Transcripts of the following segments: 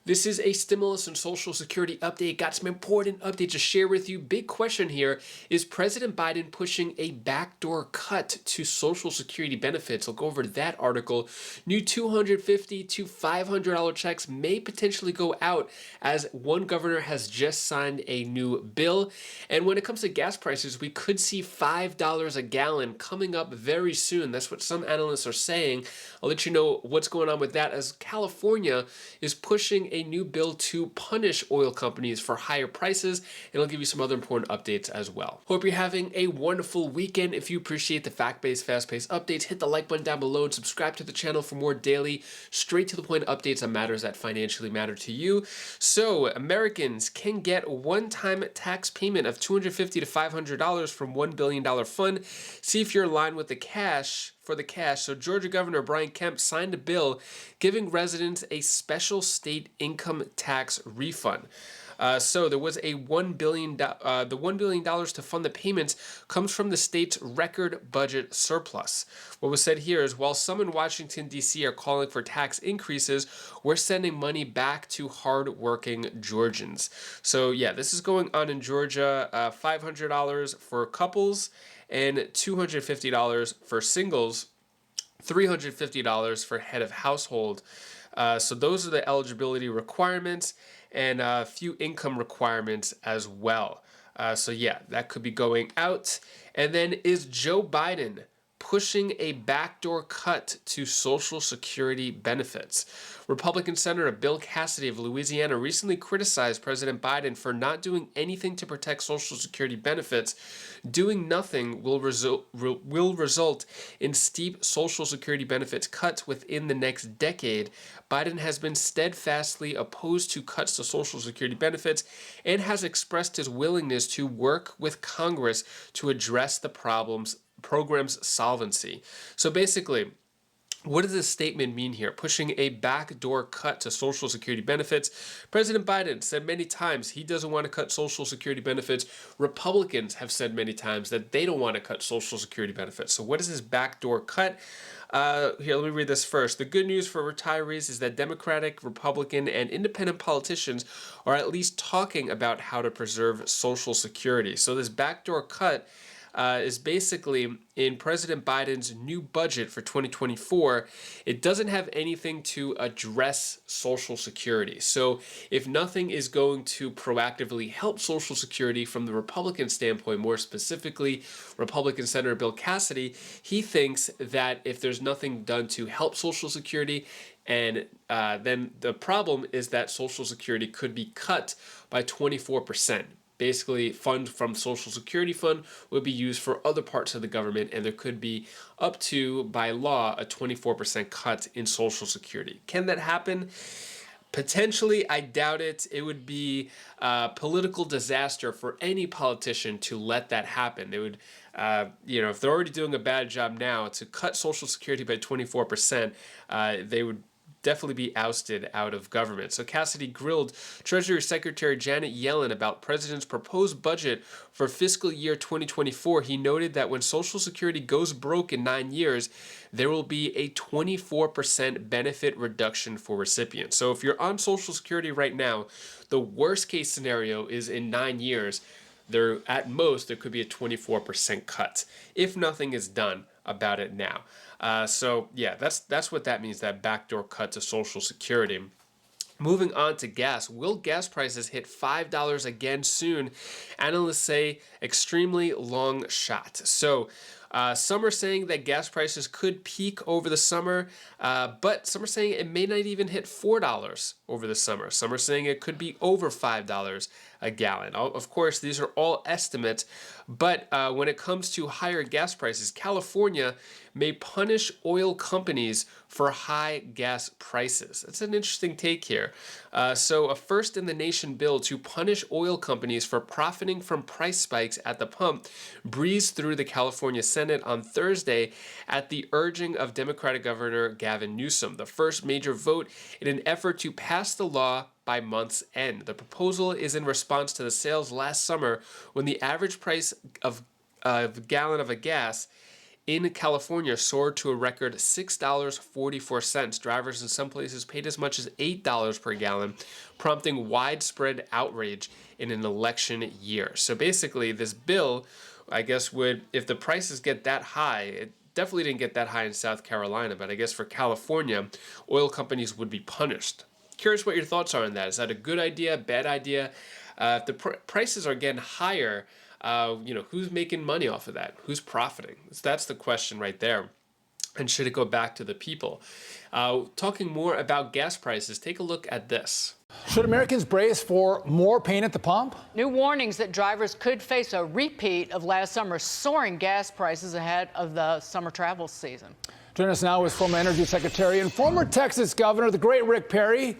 This is a stimulus and social security update. Got some important updates to share with you. Big question here, is President Biden pushing a backdoor cut to social security benefits? I'll go over that article. New $250 to $500 checks may potentially go out as one governor has just signed a new bill. And when it comes to gas prices, we could see $5 a gallon coming up very soon. That's what some analysts are saying. I'll let you know what's going on with that as California is pushing a new bill to punish oil companies for higher prices, and I'll give you some other important updates as well. Hope you're having a wonderful weekend. If you appreciate the fact-based, fast-paced updates, hit the like button down below and subscribe to the channel for more daily, straight-to-the-point updates on matters that financially matter to you. So, Americans can get one-time tax payment of $250 to $500 from $1 billion fund. See if you're aligned with the cash. So Georgia Governor Brian Kemp signed a bill giving residents a special state income tax refund. So there was a $1 billion, the $1 billion to fund the payments comes from the state's record budget surplus. What was said here is while some in Washington, D.C. are calling for tax increases, we're sending money back to hard-working Georgians. So yeah, this is going on in Georgia, $500 for couples and $250 for singles, $350 for head of household. So those are the eligibility requirements and a few income requirements as well. So yeah, that could be going out. And then is Joe Biden pushing a backdoor cut to Social Security benefits? Republican Senator Bill Cassidy of Louisiana recently criticized President Biden for not doing anything to protect Social Security benefits. Doing nothing will result in steep Social Security benefits cuts within the next decade. Biden has been steadfastly opposed to cuts to Social Security benefits and has expressed his willingness to work with Congress to address the program's solvency. So basically, what does this statement mean here? Pushing a backdoor cut to Social Security benefits. President Biden said many times he doesn't want to cut Social Security benefits. Republicans have said many times that they don't want to cut Social Security benefits. So what is this backdoor cut? Here, let me read this first. The good news for retirees is that Democratic, Republican, and independent politicians are at least talking about how to preserve Social Security. So this backdoor cut is basically in President Biden's new budget for 2024. It doesn't have anything to address Social Security. So if nothing is going to proactively help Social Security from the Republican standpoint, more specifically Republican Senator Bill Cassidy, he thinks that if there's nothing done to help Social Security, and then the problem is that Social Security could be cut by 24%. Basically, funds from Social Security Fund would be used for other parts of the government, and there could be up to, by law, a 24% cut in Social Security. Can that happen? Potentially, I doubt it. It would be a political disaster for any politician to let that happen. They would, if they're already doing a bad job now, to cut Social Security by 24%, they would definitely be ousted out of government. So Cassidy grilled Treasury Secretary Janet Yellen about President's proposed budget for fiscal year 2024. He noted that when Social Security goes broke in 9 years, there will be a 24% benefit reduction for recipients. So if you're on Social Security right now, the worst case scenario is in 9 years, at most, there could be a 24% cut if nothing is done about it now. So yeah, that's what that means, that backdoor cut to Social Security. Moving on to gas. Will gas prices hit $5 again soon? Analysts say extremely long shot. So some are saying that gas prices could peak over the summer, but some are saying it may not even hit $4 over the summer. Some are saying it could be over $5 a gallon. Of course, these are all estimates, but when it comes to higher gas prices, California may punish oil companies for high gas prices. That's an interesting take here. So a first-in-the-nation bill to punish oil companies for profiting from price spikes at the pump breezed through the California Senate on Thursday at the urging of Democratic Governor Gavin Newsom, the first major vote in an effort to pass the law by month's end. The proposal is in response to the sales last summer when the average price of a gallon of gas in California soared to a record $6.44. Drivers in some places paid as much as $8 per gallon, prompting widespread outrage in an election year. So basically, this bill, I guess, would, if the prices get that high, it definitely didn't get that high in South Carolina, but I guess for California, oil companies would be punished. Curious what your thoughts are on that. Is that a good idea, bad idea? If the prices are getting higher, who's making money off of that? Who's profiting? So that's the question right there. And should it go back to the people? Talking more about gas prices, take a look at this. Should Americans brace for more pain at the pump? New warnings that drivers could face a repeat of last summer's soaring gas prices ahead of the summer travel season. Joining us now is former Energy Secretary and former Texas Governor, the great Rick Perry.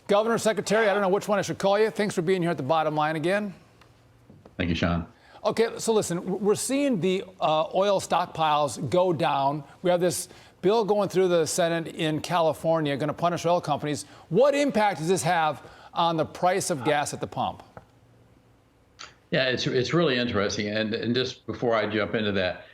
Governor, Secretary, I don't know which one I should call you. Thanks for being here at the bottom line again. Thank you, Sean. Okay, so listen, we're seeing the oil stockpiles go down. We have this bill going through the Senate in California, going to punish oil companies. What impact does this have on the price of gas at the pump? Yeah, it's really interesting. And just before I jump into that,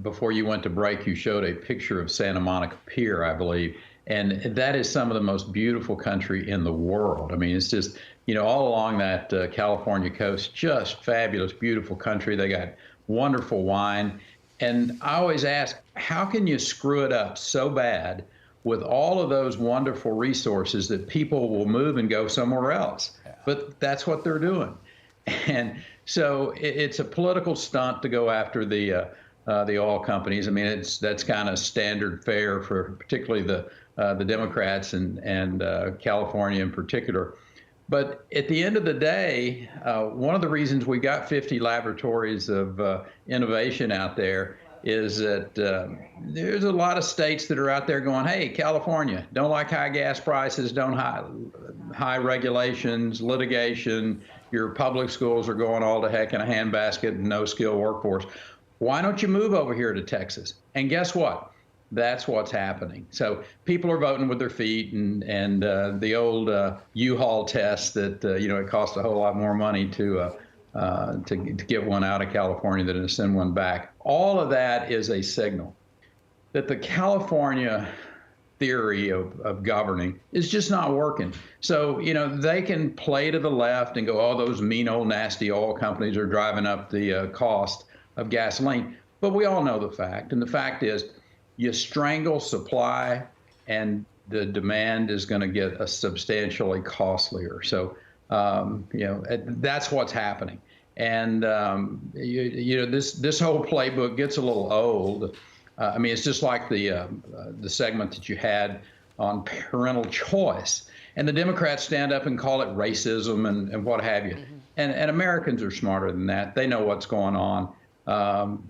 before you went to break, you showed a picture of Santa Monica Pier, I believe. And that is some of the most beautiful country in the world. I mean, it's just, all along that California coast, just fabulous, beautiful country. They got wonderful wine. And I always ask, how can you screw it up so bad with all of those wonderful resources that people will move and go somewhere else? Yeah. But that's what they're doing. And so it's a political stunt to go after the oil companies. I mean, that's kind of standard fare for particularly the Democrats and California in particular. But at the end of the day, one of the reasons we got 50 laboratories of innovation out there is that there's a lot of states that are out there going, hey, California, don't like high gas prices, don't high regulations, litigation, your public schools are going all to heck in a handbasket and no skilled workforce. Why don't you move over here to Texas? And guess what? That's what's happening. So people are voting with their feet, and the old U-Haul test that it costs a whole lot more money to get one out of California than to send one back. All of that is a signal that the California theory of governing is just not working. So they can play to the left and go, oh, those mean old nasty oil companies are driving up the cost of gasoline. But we all know the fact, and the fact is, you strangle supply, and the demand is going to get substantially costlier. So, that's what's happening. And this whole playbook gets a little old. I mean, it's just like the segment that you had on parental choice, and the Democrats stand up and call it racism and what have you. Mm-hmm. And Americans are smarter than that. They know what's going on.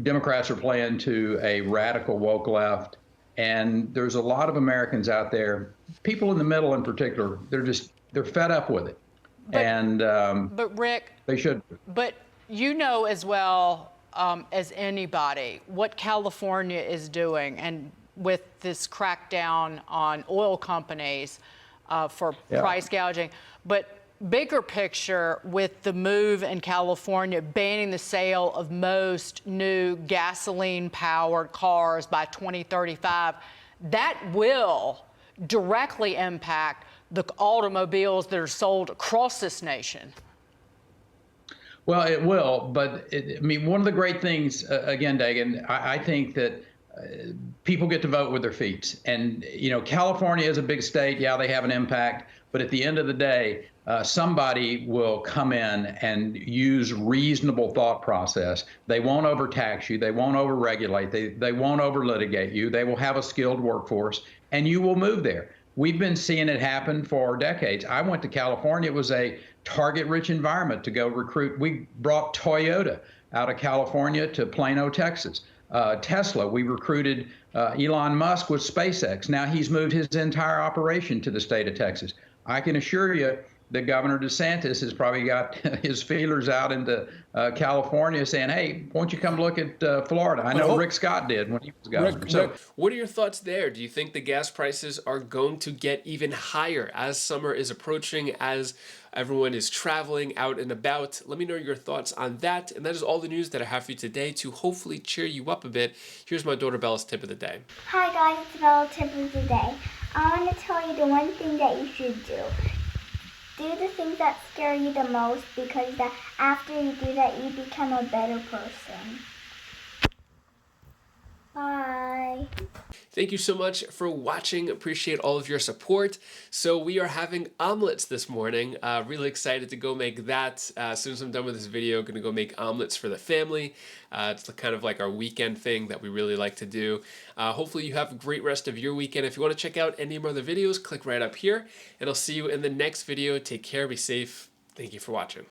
Democrats are playing to a radical woke left, and there's a lot of Americans out there, people in the middle in particular, they're fed up with it. But Rick, they should. But as well as anybody what California is doing, and with this crackdown on oil companies for price gouging, but bigger picture, with the move in California banning the sale of most new gasoline-powered cars by 2035, that will directly impact the automobiles that are sold across this nation. Well, it will, but one of the great things, again, Dagan, I think that people get to vote with their feet. And, California is a big state. Yeah, they have an impact. But at the end of the day, somebody will come in and use reasonable thought process. They won't overtax you. They won't overregulate. They won't overlitigate you. They will have a skilled workforce, and you will move there. We've been seeing it happen for decades. I went to California. It was a target-rich environment to go recruit. We brought Toyota out of California to Plano, Texas. Tesla, we recruited Elon Musk with SpaceX. Now he's moved his entire operation to the state of Texas. I can assure you, that Governor DeSantis has probably got his feelers out into California saying, hey, won't you come look at Florida? I know Rick Scott did when he was governor. So what are your thoughts there? Do you think the gas prices are going to get even higher as summer is approaching, as everyone is traveling out and about? Let me know your thoughts on that. And that is all the news that I have for you today to hopefully cheer you up a bit. Here's my daughter Bella's tip of the day. Hi guys, it's Bella tip of the day. I want to tell you the one thing that you should do. Do the things that scare you the most, because after you do that, you become a better person. Bye. Thank you so much for watching. Appreciate all of your support. So we are having omelets this morning. Really excited to go make that. As soon as I'm done with this video, going to go make omelets for the family. It's kind of like our weekend thing that we really like to do. Hopefully you have a great rest of your weekend. If you want to check out any of my other videos, click right up here. And I'll see you in the next video. Take care, be safe. Thank you for watching.